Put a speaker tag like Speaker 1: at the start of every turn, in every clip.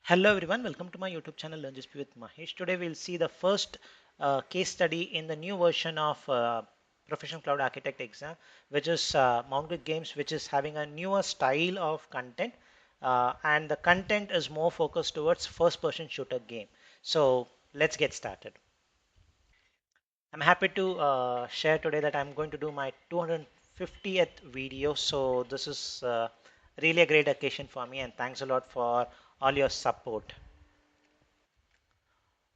Speaker 1: Hello everyone, welcome to my YouTube channel Learn GSP with Mahesh. Today we'll see the first case study in the new version of Professional Cloud Architect exam, which is Mountkirk Games, which is having a newer style of content, and the content is more focused towards first-person shooter game. So let's get started. I'm happy to share today that I'm going to do my 250th video. So this is really a great occasion for me, and thanks a lot for all your support.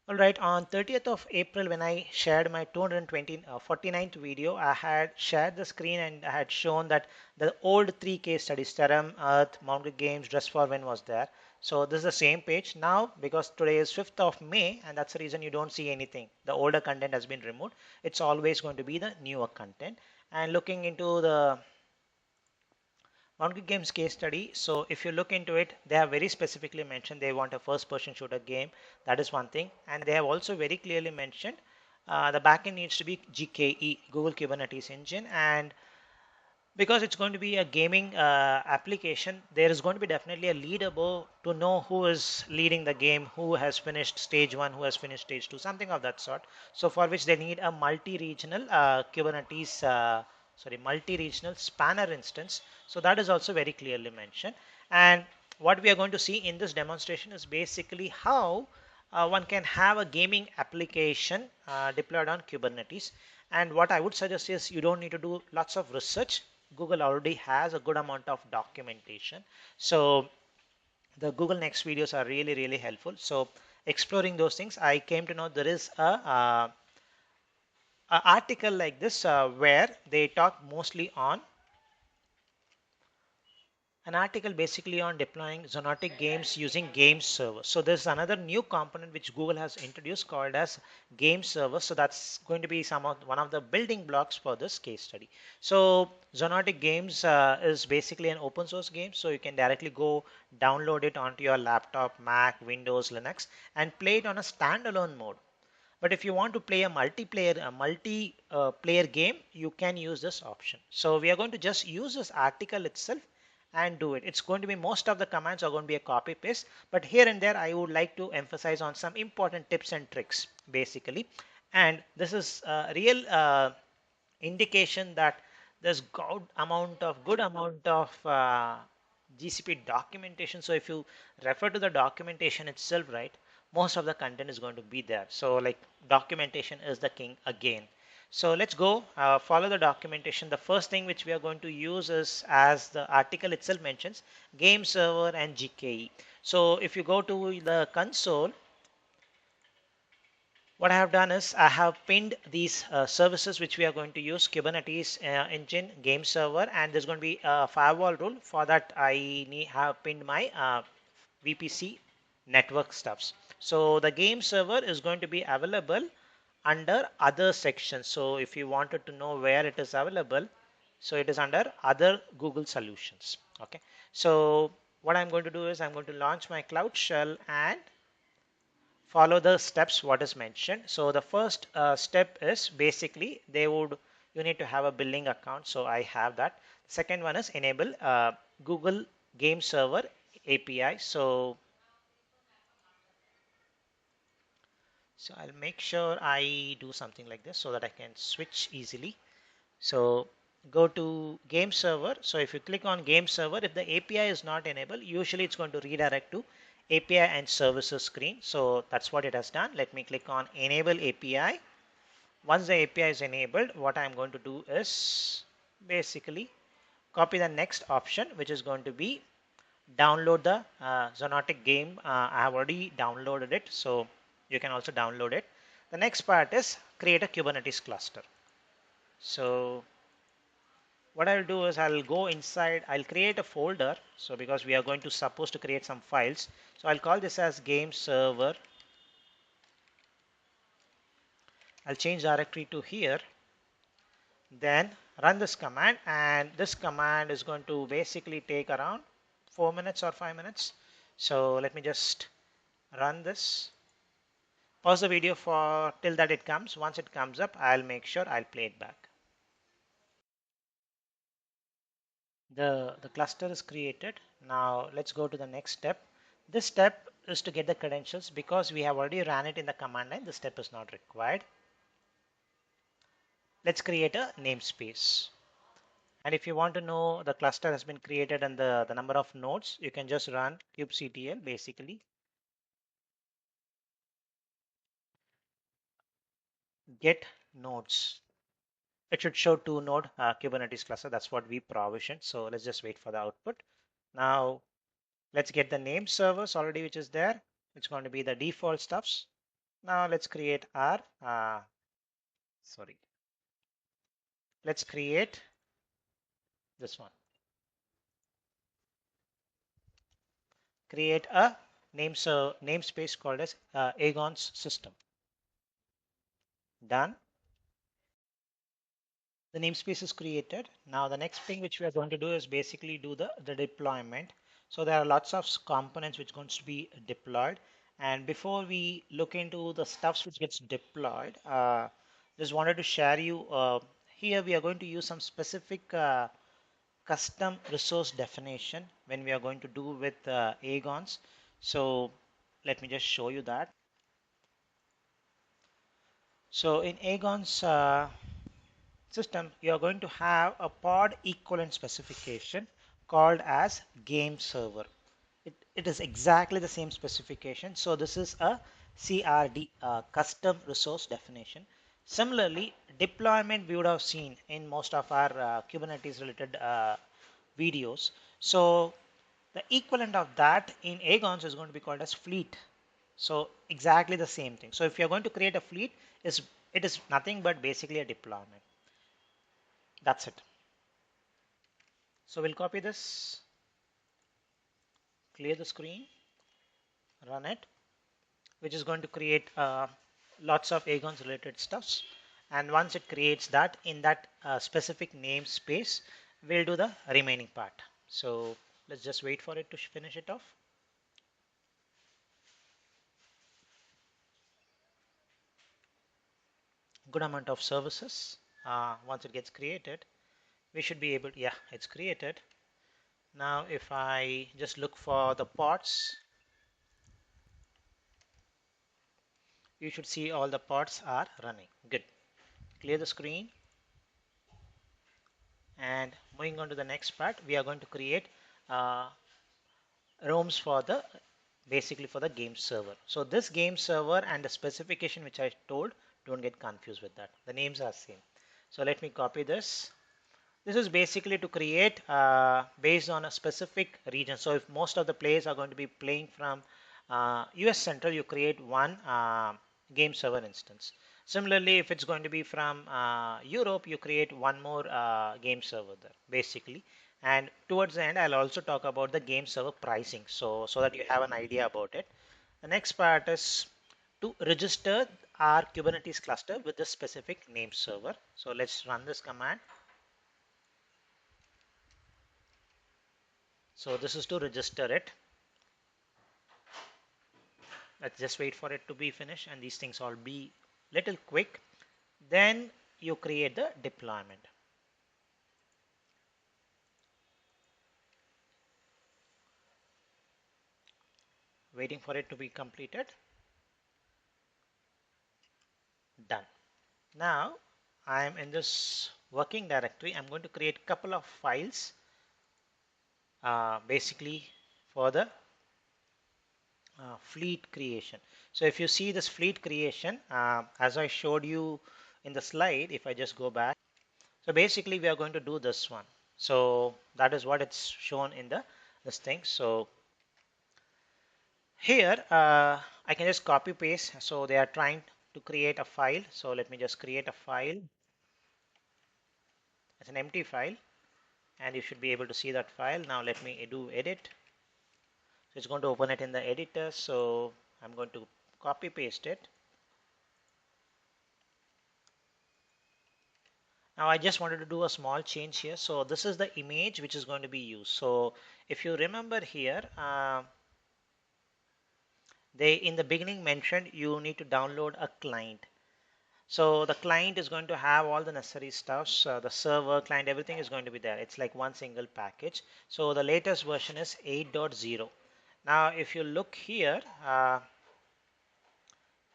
Speaker 1: All right, on 30th of April, when I shared my 249th video, I had shared the screen and I had shown that the old three case studies, Terram, Earth, Mountain Games, Dress for Win was there. So this is the same page now because today is 5th of May and that's the reason you don't see anything. The older content has been removed. It's always going to be the newer content. And looking into the Mountain Games case study. So if you look into it, they have very specifically mentioned they want a first-person shooter game. That is one thing, and they have also very clearly mentioned the backend needs to be GKE, Google Kubernetes Engine, and because it's going to be a gaming application, there is going to be definitely a leaderboard to know who is leading the game, who has finished stage one, who has finished stage two, something of that sort. So for which they need a multi-regional Kubernetes, multi-regional spanner instance. So that is also very clearly mentioned. And what we are going to see in this demonstration is basically how one can have a gaming application deployed on Kubernetes. And what I would suggest is you don't need to do lots of research. Google already has a good amount of documentation. So the Google Next videos are really, really helpful. So exploring those things, I came to know there is a article like this where they talk mostly on an article basically on deploying Xonotic games using Game Server. So there's another new component which Google has introduced called as Game Server. So that's going to be one of the building blocks for this case study. So Xonotic Games is basically an open source game. So you can directly go download it onto your laptop, Mac, Windows, Linux, and play it on a standalone mode. But if you want to play a multi-player game, you can use this option. So we are going to just use this article itself and do it. It's going to be most of the commands are going to be a copy paste, but here and there I would like to emphasize on some important tips and tricks basically. And this is a real indication that there's good amount of GCP documentation. So if you refer to the documentation itself, right, most of the content is going to be there. So like documentation is the king again. So let's go follow the documentation. The first thing which we are going to use is, as the article itself mentions, Game Server and GKE. So if you go to the console, what I have done is I have pinned these services which we are going to use: Kubernetes Engine, Game Server, and there's going to be a firewall rule. For that, have pinned my VPC network stuffs. So the Game Server is going to be available under other sections. So if you wanted to know where it is available, so it is under other Google solutions. Okay. So what I'm going to do is I'm going to launch my Cloud Shell and follow the steps what is mentioned. So the first step is basically you need to have a billing account. So I have that. Second one is enable Google Game Server API. So I'll make sure I do something like this so that I can switch easily. So go to Game Server. So if you click on Game Server, if the API is not enabled, usually it's going to redirect to API and services screen. So that's what it has done. Let me click on Enable API. Once the API is enabled, what I'm going to do is basically copy the next option, which is going to be download the Xonotic game. I have already downloaded it, so you can also download it. The next part is create a Kubernetes cluster. So what I'll do is I'll go inside, I'll create a folder. So because we are going to supposed to create some files, so I'll call this as Game Server. I'll change directory to here. Then run this command, and this command is going to basically take around 4 minutes or 5 minutes. So let me just run this. Pause the video for till that it comes. Once it comes up, I'll make sure I'll play it back. The cluster is created. Now let's go to the next step. This step is to get the credentials. Because we have already ran it in the command line, this step is not required. Let's create a namespace. And if you want to know the cluster has been created and the number of nodes, you can just run kubectl basically. Get nodes. It should show 2 node Kubernetes cluster. That's what we provisioned. So let's just wait for the output. Now let's get the name servers already, which is there. It's going to be the default stuffs. Now let's create our, let's create this one. Create a namespace called as Agones system. Done. The namespace is created. Now the next thing which we are going to do is basically do the deployment. So there are lots of components which are going to be deployed. And before we look into the stuffs which gets deployed, just wanted to share you here we are going to use some specific custom resource definition when we are going to do with Agones. So let me just show you that. So in Agones system, you are going to have a pod equivalent specification called as game server. It is exactly the same specification. So this is a CRD, custom resource definition. Similarly, deployment we would have seen in most of our Kubernetes related videos. So the equivalent of that in Agones is going to be called as fleet. So exactly the same thing. So if you're going to create a fleet, it is nothing but basically a deployment. That's it. So we'll copy this, clear the screen, run it, which is going to create lots of Agones related stuffs. And once it creates that in that specific namespace, we'll do the remaining part. So let's just wait for it to finish it off. Good amount of services. Once it gets created, we should be able to, yeah, it's created. Now if I just look for the pods, you should see all the pods are running. Good. Clear the screen. And moving on to the next part, we are going to create ROMs for the basically for the game server. So this game server and the specification which I told, don't get confused with that. The names are same. So let me copy this. This is basically to create based on a specific region. So if most of the players are going to be playing from US Central, you create one game server instance. Similarly, if it's going to be from Europe, you create one more game server there, basically. And towards the end, I'll also talk about the game server pricing, so that you have an idea about it. The next part is to register our Kubernetes cluster with this specific name server. So let's run this command. So this is to register it. Let's just wait for it to be finished and these things all be little quick. Then you create the deployment. Waiting for it to be completed. Done. Now I am in this working directory. I'm going to create a couple of files basically for the fleet creation. So if you see this fleet creation, as I showed you in the slide, if I just go back, so basically we are going to do this one. So that is what it's shown in this thing. So here I can just copy paste. So they are trying to create a file. So let me just create a file. It's an empty file and you should be able to see that file. Now let me do edit. So it's going to open it in the editor. So I'm going to copy paste it. Now I just wanted to do a small change here. So this is the image which is going to be used. So if you remember here, they in the beginning mentioned you need to download a client. So the client is going to have all the necessary stuffs, the server, client, everything is going to be there. It's like one single package. So the latest version is 8.0. Now if you look here,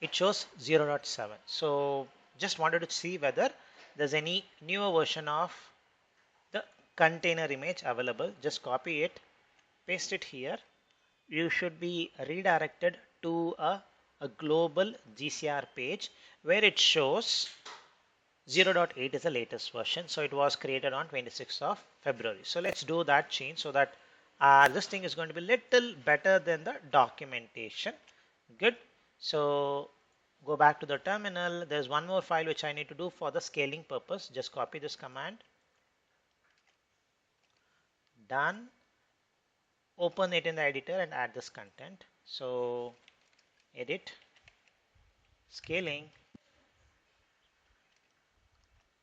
Speaker 1: it shows 0.7. So just wanted to see whether there's any newer version of the container image available. Just copy it, paste it here. You should be redirected to a global GCR page where it shows 0.8 is the latest version. So it was created on 26th of February. So let's do that change so that this thing is going to be little better than the documentation. Good. So go back to the terminal. There's one more file which I need to do for the scaling purpose. Just copy this command. Done. Open it in the editor and add this content. So edit, scaling,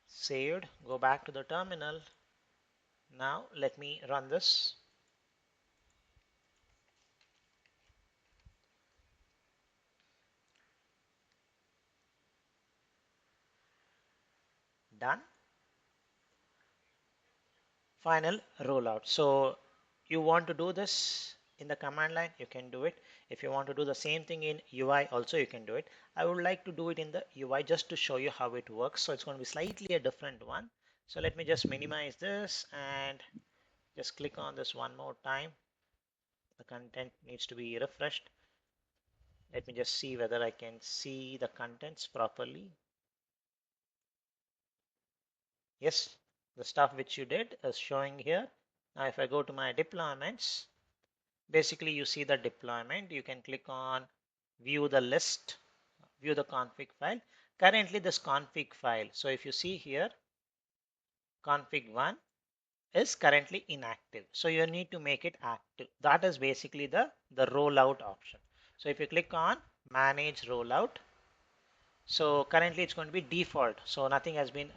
Speaker 1: saved. Go back to the terminal. Now let me run this. Done. Final rollout. So you want to do this in the command line, you can do it. If you want to do the same thing in UI also, you can do it. I would like to do it in the UI just to show you how it works. So it's going to be slightly a different one. So let me just minimize this and just click on this one more time. The content needs to be refreshed. Let me just see whether I can see the contents properly. Yes, the stuff which you did is showing here. Now if I go to my deployments, basically you see the deployment. You can click on view the list, view the config file. Currently this config file, so if you see here, config1 is currently inactive. So you need to make it active. That is basically the rollout option. So if you click on manage rollout, so currently it's going to be default. So nothing has been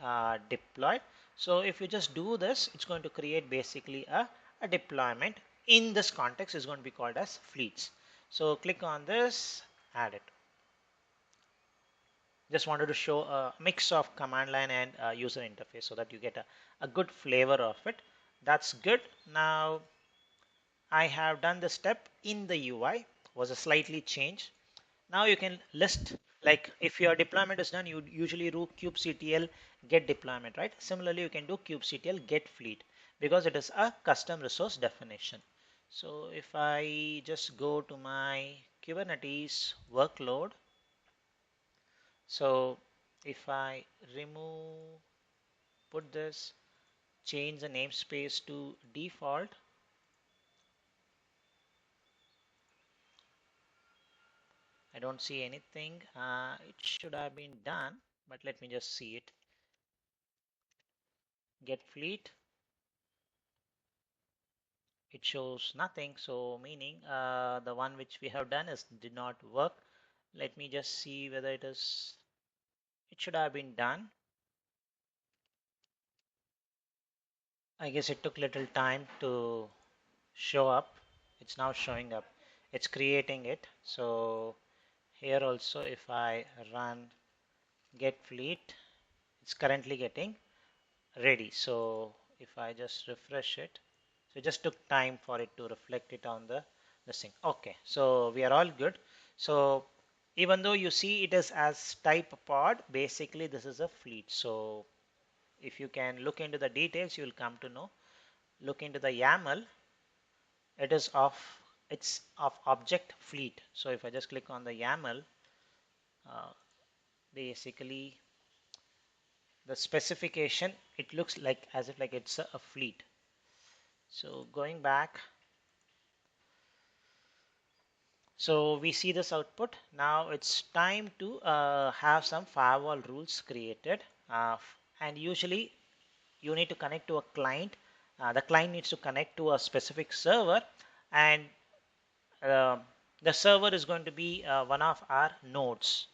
Speaker 1: deployed. So if you just do this, it's going to create basically a deployment. In this context is going to be called as fleets. So click on this, add it. Just wanted to show a mix of command line and user interface so that you get a good flavor of it. That's good. Now I have done the step in the UI, was a slightly change. Now you can list, like if your deployment is done, you usually do kubectl get deployment, right? Similarly, you can do kubectl get fleet because it is a custom resource definition. So if I just go to my Kubernetes workload, so if I remove, put this, change the namespace to default, I don't see anything. It should have been done, but let me just see it. Get fleet. It shows nothing, so meaning the one which we have done is did not work. Let me just see whether it is, it should have been done. I guess it took little time to show up. It's now showing up, it's creating it. So here also if I run get fleet, it's currently getting ready. So if I just refresh it, so it just took time for it to reflect it on the thing. Okay, so we are all good. So even though you see it is as type pod, basically this is a fleet. So if you can look into the details, you will come to know. Look into the YAML, it is of, it's of object fleet. So if I just click on the YAML, uh, basically the specification, it looks like as if like it's a fleet. So going back, so we see this output. Now it's time to have some firewall rules created, and usually you need to connect to a client. The client needs to connect to a specific server, and uh, the server is going to be one of our nodes,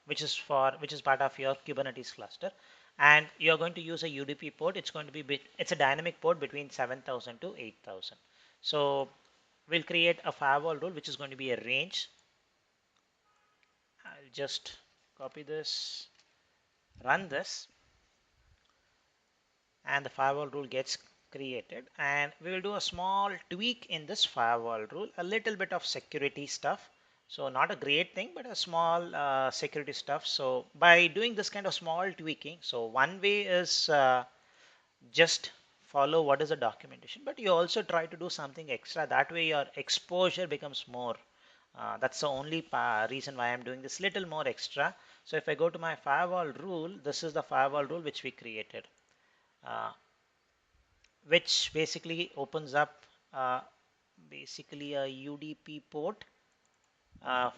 Speaker 1: which is part of your Kubernetes cluster, and you're going to use a UDP port. It's going to be it's a dynamic port between 7,000 to 8,000. So we'll create a firewall rule which is going to be a range. I'll just copy this, run this, and the firewall rule gets created, and we will do a small tweak in this firewall rule, a little bit of security stuff. So not a great thing, but a small security stuff. So by doing this kind of small tweaking, so one way is just follow what is the documentation, but you also try to do something extra. That way your exposure becomes more. That's the only reason why I'm doing this little more extra. So if I go to my firewall rule, this is the firewall rule which we created, uh, which basically opens up basically a UDP port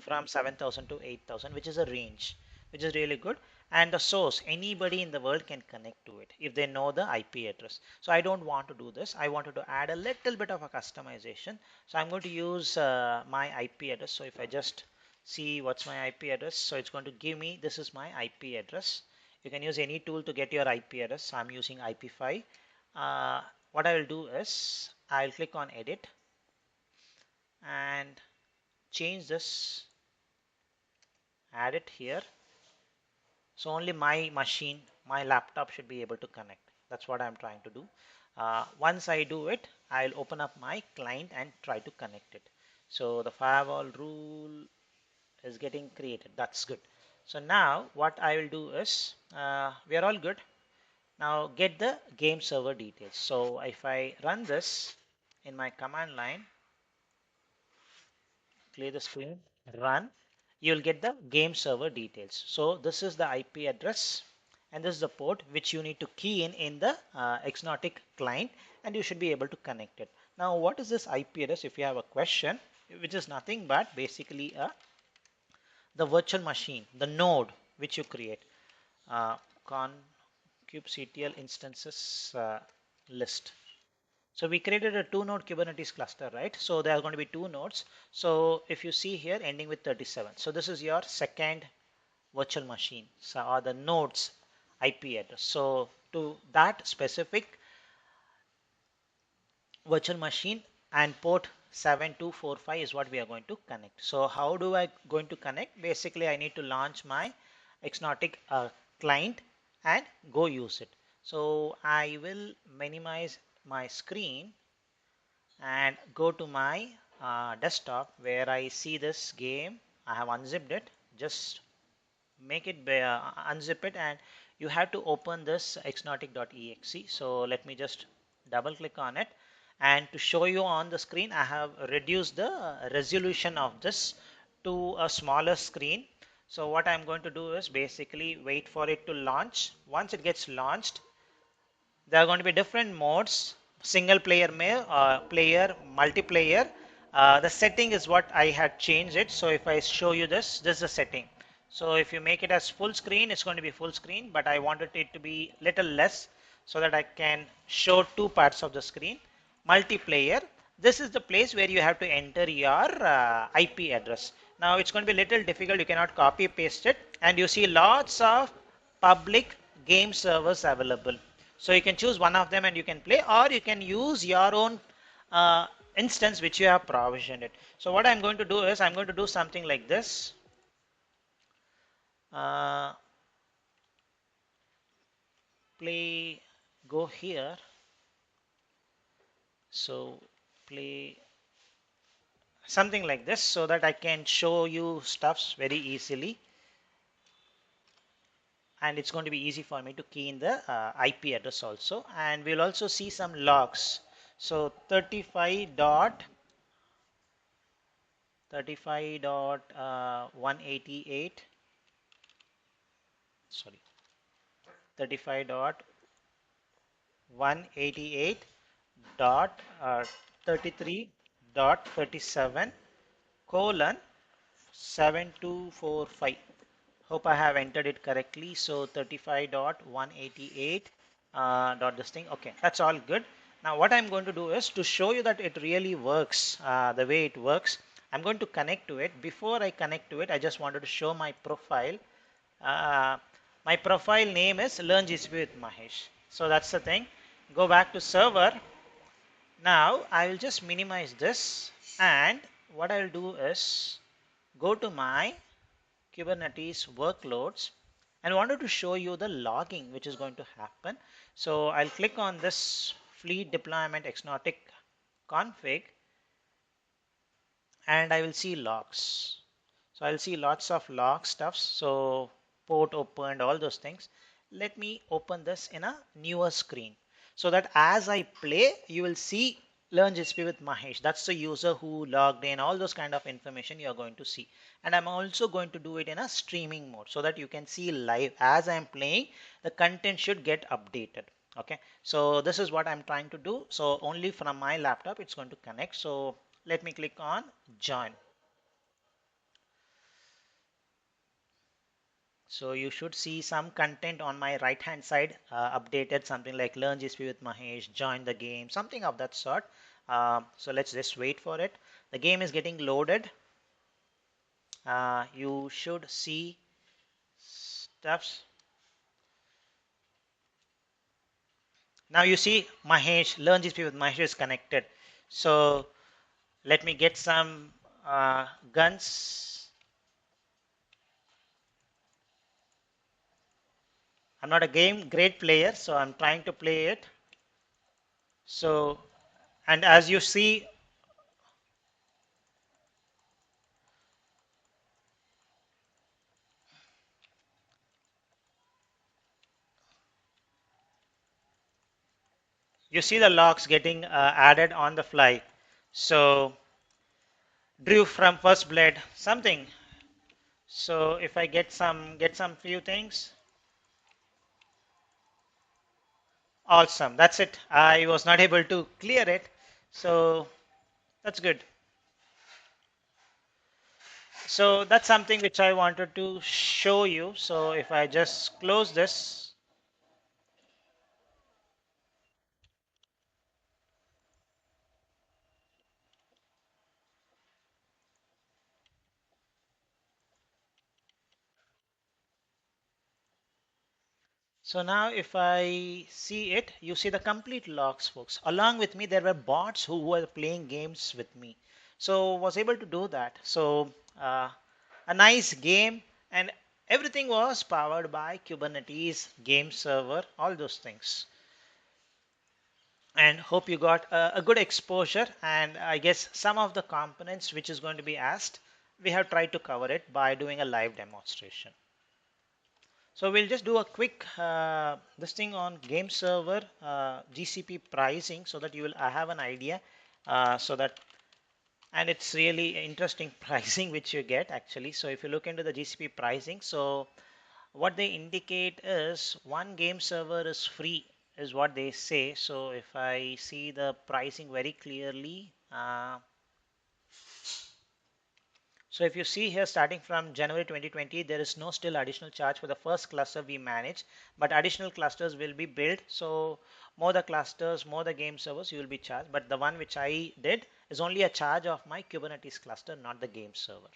Speaker 1: from 7,000 to 8,000, which is a range, which is really good. And the source, anybody in the world can connect to it if they know the IP address. So I don't want to do this. I wanted to add a little bit of a customization. So I'm going to use my IP address. So if I just see what's my IP address, so it's going to give me, this is my IP address. You can use any tool to get your IP address. So I'm using IP5. What I will do is I'll click on edit and change this, add it here. So only my machine, my laptop should be able to connect. That's what I'm trying to do. Once I do it, I'll open up my client and try to connect it. So the firewall rule is getting created. That's good. So now what I will do is, we are all good. Now get the game server details. So if I run this in my command line, clear the screen, run, you'll get the game server details. So this is the IP address and this is the port which you need to key in the Xonotic client, and you should be able to connect it. Now what is this IP address if you have a question, which is nothing but basically the virtual machine, the node which you create, con kubectl instances list. So we created a 2-node Kubernetes cluster, right? So there are going to be 2 nodes. So if you see here ending with 37. So this is your second virtual machine, so, or the nodes IP address. So to that specific virtual machine and port 7245 is what we are going to connect. So how do I going to connect? Basically, I need to launch my Xonotic client and go use it. So I will minimize my screen and go to my desktop where I see this game. I have unzipped it. Just make it unzip it, and you have to open this xonotic.exe. So let me just double click on it, and to show you on the screen, I have reduced the resolution of this to a smaller screen. So what I'm going to do is basically wait for it to launch. Once it gets launched, there are going to be different modes: single player, player, multiplayer. The setting is what I had changed it. So if I show you this is the setting. So if you make it as full screen, it's going to be full screen, but I wanted it to be little less so that I can show 2 parts of the screen. Multiplayer, this is the place where you have to enter your IP address. Now it's going to be a little difficult. You cannot copy paste it, and you see lots of public game servers available. So you can choose one of them and you can play, or you can use your own instance which you have provisioned it. So what I'm going to do is I'm going to do something like this. Play, go here. So play something like this so that I can show you stuffs very easily. And it's going to be easy for me to key in the IP address also. And we'll also see some logs. So 35.188, sorry, 35.188 dot 33.37 colon 7245. Hope I have entered it correctly. So 35.188 dot this thing. Okay, that's all good. Now what I'm going to do is to show you that it really works the way it works. I'm going to connect to it. Before I connect to it, I just wanted to show my profile. My profile name is Learn GCP with Mahesh. So that's the thing. Go back to server. Now I will just minimize this, and what I'll do is go to my Kubernetes workloads and wanted to show you the logging which is going to happen. So I'll click on this fleet deployment Xonotic config, and I will see logs. So I'll see lots of log stuffs. So port opened, all those things. Let me open this in a newer screen so that as I play, you will see Learn GSP with Mahesh. That's the user who logged in, all those kind of information you are going to see. And I'm also going to do it in a streaming mode so that you can see live as I'm playing, the content should get updated. Okay, so this is what I'm trying to do. So only from my laptop, it's going to connect. So let me click on join. So you should see some content on my right hand side updated, something like Learn GSP with Mahesh, join the game, something of that sort. So let's just wait for it. The game is getting loaded. You should see stuffs. Now you see Mahesh, Learn GSP with Mahesh is connected. So let me get some guns. I'm not a great player, so I'm trying to play it. So, and as you see, the logs getting added on the fly. So drew from first blade something. So if I get some few things, awesome. That's it. I was not able to clear it, so that's good. So that's something which I wanted to show you. So if I just close this, so now if I see it, you see the complete logs, folks. Along with me, there were bots who were playing games with me. So was able to do that. So a nice game, and everything was powered by Kubernetes, game server, all those things. And hope you got a good exposure. And I guess some of the components which is going to be asked, we have tried to cover it by doing a live demonstration. So we'll just do a quick this thing on game server GCP pricing so that you will have an idea so that, and it's really interesting pricing which you get actually. So if you look into the GCP pricing, so what they indicate is one game server is free is what they say. So if I see the pricing very clearly, so if you see here starting from January 2020, there is no still additional charge for the first cluster we manage, but additional clusters will be built. So more the clusters, more the game servers, you will be charged. But the one which I did is only a charge of my Kubernetes cluster, not the game server.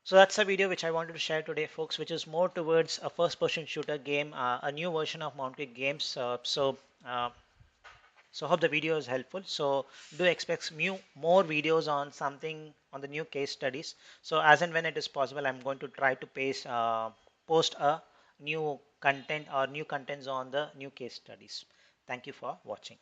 Speaker 1: So that's a video which I wanted to share today, folks, which is more towards a first-person shooter game, a new version of Mountkirk games. So hope the video is helpful. So do expect more videos on something on the new case studies. So as and when it is possible, I'm going to try to post a new content or new contents on the new case studies. Thank you for watching.